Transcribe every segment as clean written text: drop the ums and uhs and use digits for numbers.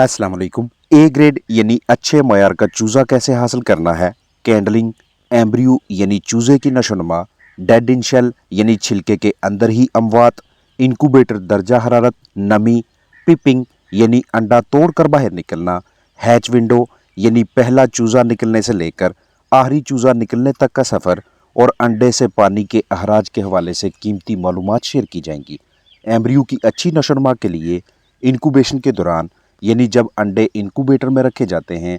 अस्सलाम वालेकुम। A grade यानी अच्छे मयार का चूज़ा कैसे हासिल करना है। कैंडलिंग, एम्ब्रियो यानी चूज़े की नशोनुमा, डेड इन शेल यानी छिलके के अंदर ही अमवात, इंक्यूबेटर दर्जा हरारत, नमी, पिपिंग यानी अंडा तोड़कर बाहर निकलना, हैच विंडो यानी पहला चूज़ा निकलने से लेकर आखिरी चूज़ा निकलने तक का सफ़र और अंडे से पानी के अखराज के हवाले से कीमती मालूमात शेयर की जाएंगी। एम्ब्रियो की अच्छी नशोनुमा के लिए इंक्यूबेशन के दौरान यानी जब अंडे इंक्यूबेटर में रखे जाते हैं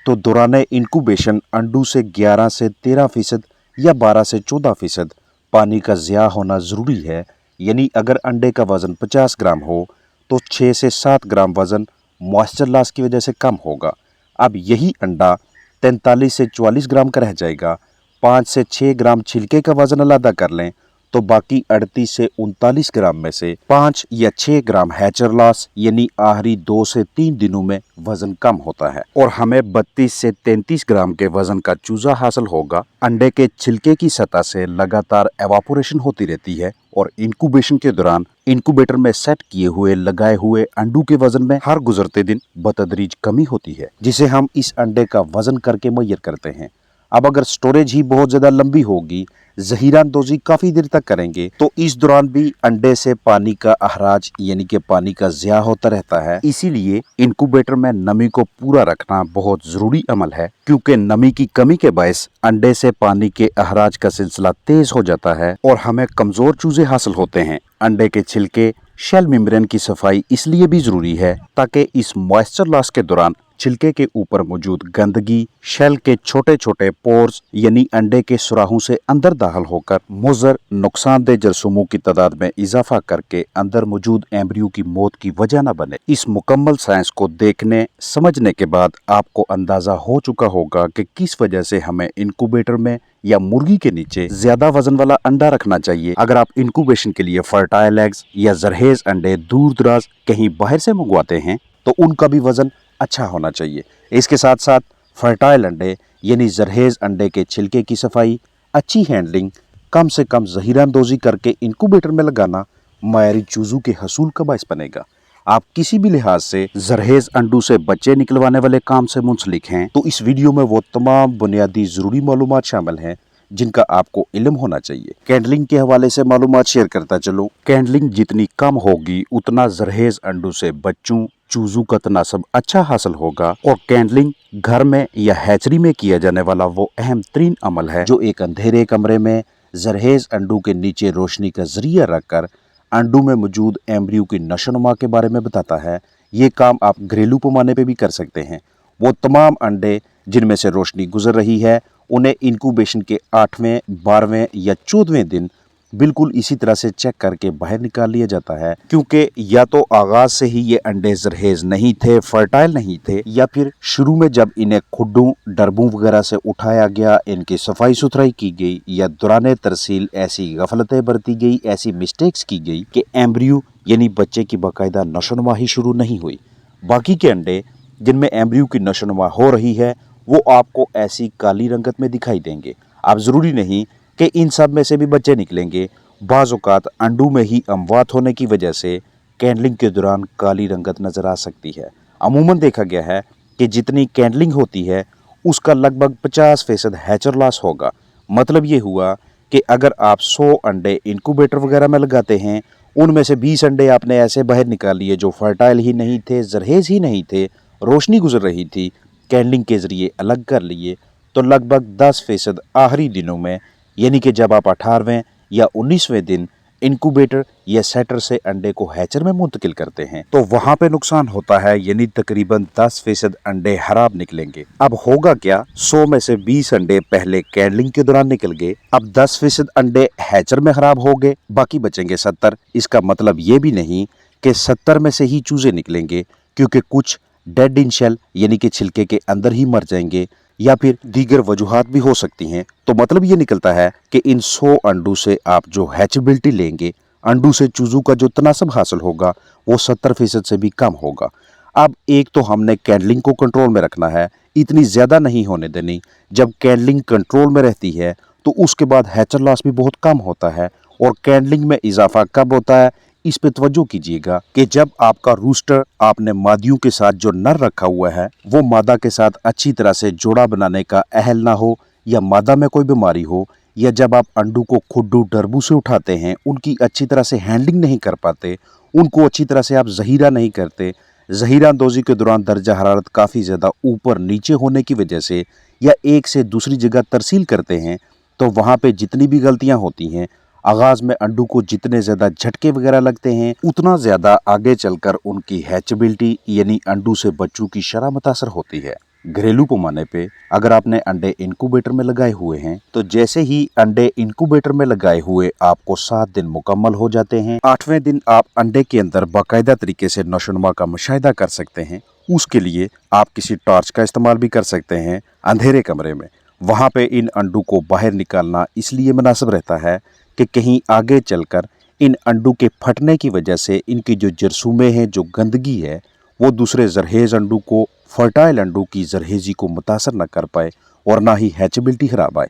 तो दौरान इंक्यूबेशन अंडों से 11 से 13% या 12 से 14% पानी का ज़िया होना ज़रूरी है। यानी अगर अंडे का वज़न 50 ग्राम हो तो 6 से 7 ग्राम वज़न मॉइस्चर लॉस की वजह से कम होगा। अब यही अंडा 43 से 44 ग्राम का रह जाएगा। 5 से 6 ग्राम छिलके का वज़न अलग कर लें तो बाकी 38 से 39 ग्राम में से 5 या 6 ग्राम हैचर लॉस यानी आखिरी 2 से 3 दिनों में वजन कम होता है और हमें 32 से 33 ग्राम के वजन का चूजा हासिल होगा। अंडे के छिलके की सतह से लगातार एवापोरेशन होती रहती है और इंक्यूबेशन के दौरान इंक्यूबेटर में सेट किए हुए लगाए हुए अंडों के वजन में हर गुजरते दिन बतदरीज कमी होती है, जिसे हम इस अंडे का वजन करके मुय्यर करते हैं। अब अगर स्टोरेज ही बहुत ज्यादा लंबी होगी, जहीरा अंदोजी काफी देर तक करेंगे तो इस दौरान भी अंडे से पानी का अखराज यानी कि पानी का ज़िया होता रहता है। इसीलिए इंक्यूबेटर में नमी को पूरा रखना बहुत जरूरी अमल है, क्योंकि नमी की कमी के बायस अंडे से पानी के अखराज का सिलसिला तेज हो जाता है और हमें कमजोर चूजे हासिल होते हैं। अंडे के छिलके शेल मेम्ब्रेन की सफाई इसलिए भी जरूरी है ताकि इस मॉइस्चर लॉस के दौरान छिलके के ऊपर मौजूद गंदगी शेल के छोटे छोटे पोर्स यानी अंडे के सुराहों से अंदर दाखिल होकर मुज़र नुकसानदेह जरासीमों की तादाद में इजाफा करके अंदर मौजूद एम्ब्रियो की मौत की वजह न बने। इस मुकम्मल साइंस को देखने समझने के बाद आपको अंदाजा हो चुका होगा कि किस वजह से हमें इंक्यूबेटर में या मुर्गी के नीचे ज्यादा वजन वाला अंडा रखना चाहिए। अगर आप इंक्यूबेशन के लिए फर्टाइल एग्स या जरहेज अंडे दूर दराज कहीं बाहर से मंगवाते हैं तो उनका भी वजन अच्छा होना चाहिए। इसके साथ साथ फर्टाइल अंडे यानी जरहेज अंडे के छिलके की सफाई, अच्छी हैंडलिंग, कम से कम जहीरा अंदोजी करके इंक्यूबेटर में लगाना मायारी चूजों के हसूल का बायस बनेगा। आप किसी भी लिहाज से जरहेज अंडों से बच्चे निकलवाने वाले काम से मुंसलिक हैं तो इस वीडियो में वो तमाम बुनियादी जरूरी मालूमात शामिल हैं जिनका आपको इल्म होना चाहिए। कैंडलिंग के हवाले से मालूमात शेयर करता चलो। कैंडलिंग जितनी कम होगी उतना जरहेज अंडों से बच्चों चूजों का तनासब अच्छा हासिल होगा और कैंडलिंग घर में या हैचरी में किया जाने वाला वो अहम तरीन अमल है जो एक अंधेरे कमरे में जरहेज अंडों के नीचे रोशनी का जरिया रखकर अंडों में मौजूद एम्ब्रियो की नशोनुमा के बारे में बताता है। ये काम आप घरेलू पैमाने पे भी कर सकते हैं। वो तमाम अंडे जिनमें से रोशनी गुजर रही है उन्हें इंक्यूबेशन के 8वें, 12वें या 14वें दिन बिल्कुल इसी तरह से चेक करके बाहर निकाल लिया जाता है, क्योंकि या तो आगाज से ही ये अंडे जरहेज नहीं थे, फर्टाइल नहीं थे, या फिर शुरू में जब इन्हें खुड्डों डरबों वगैरह से उठाया गया, इनकी सफाई सुथराई की गई या दौरान तरसील ऐसी गफलतें बरती गई, ऐसी मिस्टेक्स की गई कि एम्ब्रियो यानी बच्चे की बाकायदा नशोनुमा ही शुरू नहीं हुई। बाकी के अंडे जिनमें एम्ब्रियो की नशोनुमा हो रही है वो आपको ऐसी काली रंगत में दिखाई देंगे। अब जरूरी नहीं कि इन सब में से भी बच्चे निकलेंगे। बाज़ औक़ात अंडों में ही अमवात होने की वजह से कैंडलिंग के दौरान काली रंगत नजर आ सकती है। अमूमन देखा गया है कि जितनी कैंडलिंग होती है उसका लगभग 50% हैचर लॉस होगा। मतलब ये हुआ कि अगर आप 100 अंडे इंक्यूबेटर वगैरह में लगाते हैं उनमें से 20 अंडे आपने ऐसे बाहर निकाल लिए जो फर्टाइल ही नहीं थे, जरहेज ही नहीं थे, रोशनी गुजर रही थी, कैंडलिंग के जरिए अलग कर लिए तो लगभग 10% आखिरी दिनों में यानी कि जब आप 18वें या 19वें दिन इंक्यूबेटर या सेटर से अंडे को हैचर में मुंतकिल करते हैं तो वहां पे नुकसान होता है, यानी तकरीबन 10% अंडे खराब निकलेंगे। अब होगा क्या, 100 में से 20 अंडे पहले कैंडलिंग के दौरान निकल गए, अब 10% अंडे हैचर में खराब हो गए, बाकी बचेंगे 70। इसका मतलब ये भी नहीं कि 70 में से ही चूजे निकलेंगे, क्योंकि कुछ डेड इन शेल यानी कि छिलके के अंदर ही मर जाएंगे या फिर दीगर वजूहात भी हो सकती हैं। तो मतलब ये निकलता है कि इन 100 अंडों से आप जो हैचेबिलिटी लेंगे, अंडों से चूजों का जो तनासब हासिल होगा वो 70% से भी कम होगा। अब एक तो हमने कैंडलिंग को कंट्रोल में रखना है, इतनी ज़्यादा नहीं होने देनी। जब कैंडलिंग कंट्रोल में रहती है तो उसके बाद हैचर लॉस भी बहुत कम होता है। और कैंडलिंग में इजाफा कब होता है, इस पे तवज्जो कीजिएगा कि जब आपका रूस्टर आपने मादियों के साथ जो नर रखा हुआ है वो मादा के साथ अच्छी तरह से जोड़ा बनाने का अहल ना हो, या मादा में कोई बीमारी हो, या जब आप अंडों को खुड्डू डरबू से उठाते हैं उनकी अच्छी तरह से हैंडलिंग नहीं कर पाते, उनको अच्छी तरह से आप ज़हीरा नहीं करते, ज़हीरा अंदोज़ी के दौरान दर्जा हरारत काफ़ी ज़्यादा ऊपर नीचे होने की वजह से, या एक से दूसरी जगह तरसील करते हैं, तो वहाँ पे जितनी भी गलतियाँ होती हैं, आगाज़ में अंडों को जितने ज़्यादा झटके वगैरह लगते हैं उतना ज़्यादा आगे चलकर उनकी हैचेबिलिटी यानी अंडों से बच्चों की शरह मुतासर होती है। घरेलू पैमाने पे अगर आपने अंडे इनक्यूबेटर में लगाए हुए हैं तो जैसे ही अंडे इनक्यूबेटर में लगाए हुए आपको 7 दिन मुकम्मल हो जाते हैं, 8वें दिन आप अंडे के अंदर बाकायदा तरीके से नशोनुमा का मुशाहिदा कर सकते हैं। उसके लिए आप किसी टॉर्च का इस्तेमाल भी कर सकते हैं अंधेरे कमरे में। वहाँ पे इन अंडों को बाहर निकालना इसलिए मुनासिब रहता है कि कहीं आगे चलकर इन अंडों के फटने की वजह से इनकी जो जरसूमें हैं, जो गंदगी है, वो दूसरे जरहेज अंडों को, फर्टाइल अंडों की जरहेजी को मुतासर न कर पाए और ना ही हैचेबिलिटी खराब आए।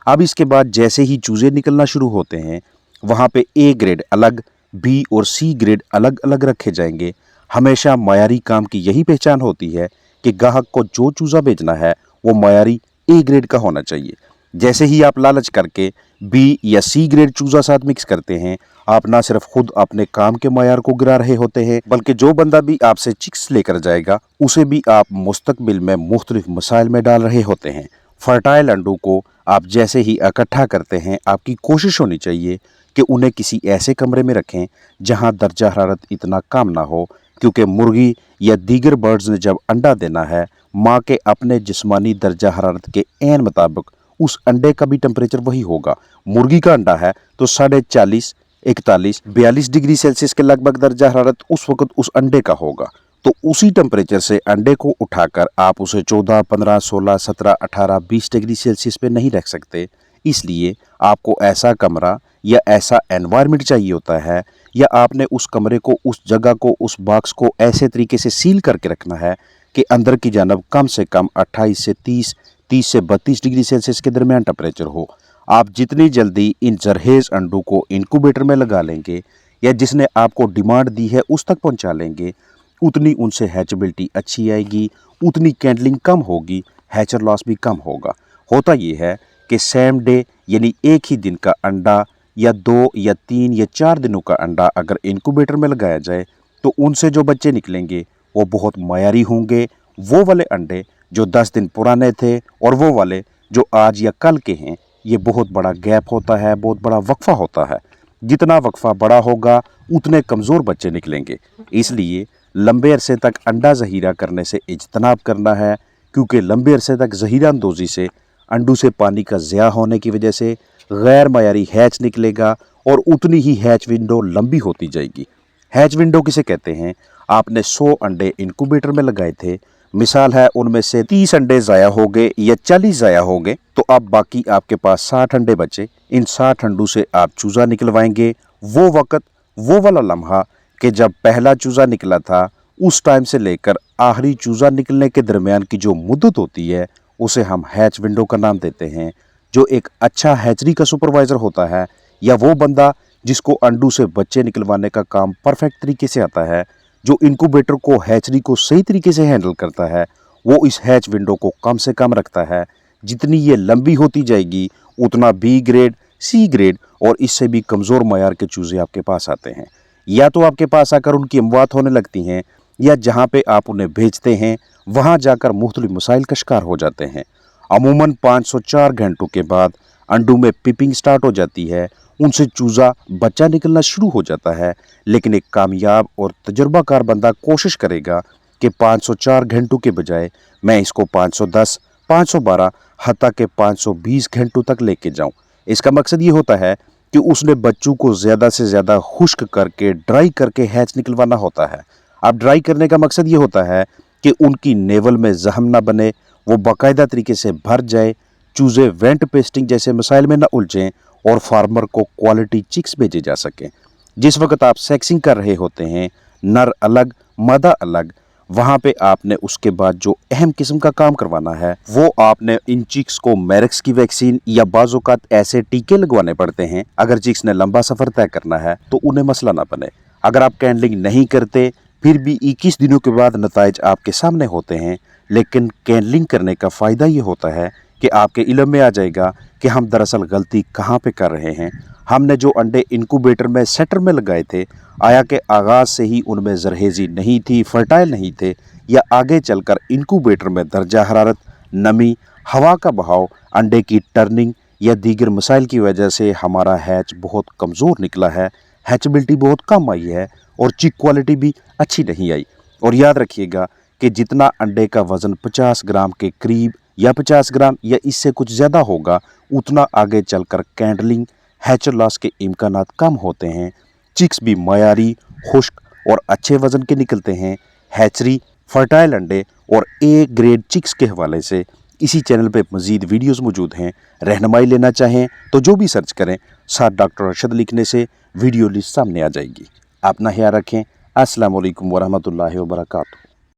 अब इसके बाद जैसे ही चूज़े निकलना शुरू होते हैं वहाँ पे ए ग्रेड अलग, बी और सी ग्रेड अलग अलग रखे जाएंगे। हमेशा मयारी काम की यही पहचान होती है कि ग्राहक को जो चूज़ा बेचना है वो मयारी ए ग्रेड का होना चाहिए। जैसे ही आप लालच करके बी या सी ग्रेड चूज़ा साथ मिक्स करते हैं, आप ना सिर्फ खुद अपने काम के मयार को गिरा रहे होते हैं बल्कि जो बंदा भी आपसे चिक्स लेकर जाएगा उसे भी आप मुस्तकबिल में मुख्तलिफ मसाइल में डाल रहे होते हैं। फर्टाइल अंडों को आप जैसे ही इकट्ठा करते हैं आपकी कोशिश होनी चाहिए कि उन्हें किसी ऐसे कमरे में रखें जहां दर्जा हरारत इतना कम ना हो, क्योंकि मुर्गी या दीगर बर्ड्स ने जब अंडा देना है, माँ के अपने जिस्मानी दर्जा हरारत के ऐन मुताबिक उस अंडे का भी टेम्परेचर वही होगा। मुर्गी का अंडा है तो 40, 41, 42 डिग्री सेल्सियस के लगभग दर्जा हरारत उस वक्त उस अंडे का होगा। तो उसी टेम्परेचर से अंडे को उठाकर आप उसे 14, 15, 16, 17, 18, 20 डिग्री सेल्सियस पे नहीं रख सकते। इसलिए आपको ऐसा कमरा या ऐसा एनवायरनमेंट चाहिए होता है, या आपने उस कमरे को, उस जगह को, उस बॉक्स को ऐसे तरीके से सील करके रखना है कि अंदर की जानब कम से कम 28 से 30, 30 से 32 डिग्री सेल्सियस के दरमियान टेम्परेचर हो। आप जितनी जल्दी इन जरहेज अंडों को इनक्यूबेटर में लगा लेंगे या जिसने आपको डिमांड दी है उस तक पहुंचा लेंगे, उतनी उनसे हैचेबिलिटी अच्छी आएगी, उतनी कैंडलिंग कम होगी, हैचर लॉस भी कम होगा। होता ये है कि सेम डे यानी एक ही दिन का अंडा या 2 या 3 या 4 दिनों का अंडा अगर इनक्यूबेटर में लगाया जाए तो उनसे जो बच्चे निकलेंगे वो बहुत मयारी होंगे। वो वाले अंडे जो 10 दिन पुराने थे और वो वाले जो आज या कल के हैं, ये बहुत बड़ा गैप होता है, बहुत बड़ा वक्फा होता है। जितना वक्फा बड़ा होगा उतने कमज़ोर बच्चे निकलेंगे। इसलिए लंबे अरसे तक अंडा ज़हीरा करने से इज्तनाब करना है, क्योंकि लंबे अरसे तक ज़हीरा अंदोज़ी से अंडों से पानी का ज़िया होने की वजह से गैर मयारी हैच निकलेगा और उतनी ही हैच विंडो लंबी होती जाएगी। हैच विंडो किसे कहते हैं? आपने 100 अंडे इनक्यूबेटर में लगाए थे, मिसाल है उनमें से 30 अंडे ज़ाया हो गए या 40 ज़ाया हो गए, तो अब बाकी आपके पास 60 अंडे बचे। इन 60 अंडों से आप चूज़ा निकलवाएंगे। वो वक़्त, वो वाला लम्हा कि जब पहला चूज़ा निकला था, उस टाइम से लेकर आखिरी चूज़ा निकलने के दरमियान की जो मुद्दत होती है उसे हम हैच विंडो का नाम देते हैं। जो एक अच्छा हैचरी का सुपरवाइज़र होता है या वो बंदा जिसको अंडों से बच्चे निकलवाने का काम परफेक्ट तरीके से आता है, जो इनक्यूबेटर को, हैचरी को सही तरीके से हैंडल करता है, वो इस हैच विंडो को कम से कम रखता है। जितनी ये लंबी होती जाएगी उतना बी ग्रेड, सी ग्रेड और इससे भी कमज़ोर मयार के चूज़े आपके पास आते हैं। या तो आपके पास आकर उनकी अमवात होने लगती हैं, या जहाँ पे आप उन्हें भेजते हैं वहाँ जाकर मुख्तलिफ मसाइल का शिकार हो जाते हैं। अमूमन 504 घंटों के बाद अंडों में पिपिंग स्टार्ट हो जाती है, उनसे चूज़ा बच्चा निकलना शुरू हो जाता है। लेकिन एक कामयाब और तजुर्बाकार बंदा कोशिश करेगा कि 504 घंटों के बजाय मैं इसको 510, 512 हत्ता के 520 घंटों तक लेके जाऊं। इसका मकसद ये होता है कि उसने बच्चों को ज़्यादा से ज़्यादा खुश्क करके, ड्राई करके हैच निकलवाना होता है। अब ड्राई करने का मकसद ये होता है कि उनकी नेवल में जहम ना बने, वो बाकायदा तरीके से भर जाए, चूज़े वेंट पेस्टिंग जैसे मसाइल में ना उलझें और फार्मर को क्वालिटी चिक्स भेजे जा सकें। जिस वक्त आप सेक्सिंग कर रहे होते हैं, नर अलग मादा अलग, वहाँ पे आपने उसके बाद जो अहम किस्म का काम करवाना है वो आपने इन चिक्स को मैरेक्स की वैक्सीन या बाज़-औक़ात ऐसे टीके लगवाने पड़ते हैं। अगर चिक्स ने लंबा सफ़र तय करना है तो उन्हें मसला ना बने। अगर आप कैंडलिंग नहीं करते फिर भी 21 दिनों के बाद नताइज आपके सामने होते हैं, लेकिन कैंडलिंग करने का फ़ायदा ये होता है कि आपके इल्म में आ जाएगा कि हम दरअसल गलती कहाँ पे कर रहे हैं। हमने जो अंडे इंक्यूबेटर में सेटर में लगाए थे, आया कि आगाज़ से ही उनमें जरहेज़ी नहीं थी, फर्टाइल नहीं थे, या आगे चलकर इंक्यूबेटर में दर्जा हरारत, नमी, हवा का बहाव, अंडे की टर्निंग या दीगर मसाइल की वजह से हमारा हैच बहुत कमज़ोर निकला है, हैचबिलिटी बहुत कम आई है और चिक क्वालिटी भी अच्छी नहीं आई। और याद रखिएगा कि जितना अंडे का वज़न 50 ग्राम के करीब या 50 ग्राम या इससे कुछ ज़्यादा होगा, उतना आगे चलकर कैंडलिंग हैचर लॉस के इम्कानात कम होते हैं। चिक्स भी मयारी, खुश्क और अच्छे वज़न के निकलते हैं। हैचरी, फर्टाइल अंडे और ए ग्रेड चिक्स के हवाले से इसी चैनल पे मज़ीद वीडियोस मौजूद हैं। रहनुमाई लेना चाहें तो जो भी सर्च करें, साथ डॉक्टर अरशद लिखने से वीडियो लिस्ट सामने आ जाएगी। अपना ख्याल रखें। अस्सलाम वालेकुम वरहमतुल्लाहि वबरकातुहू।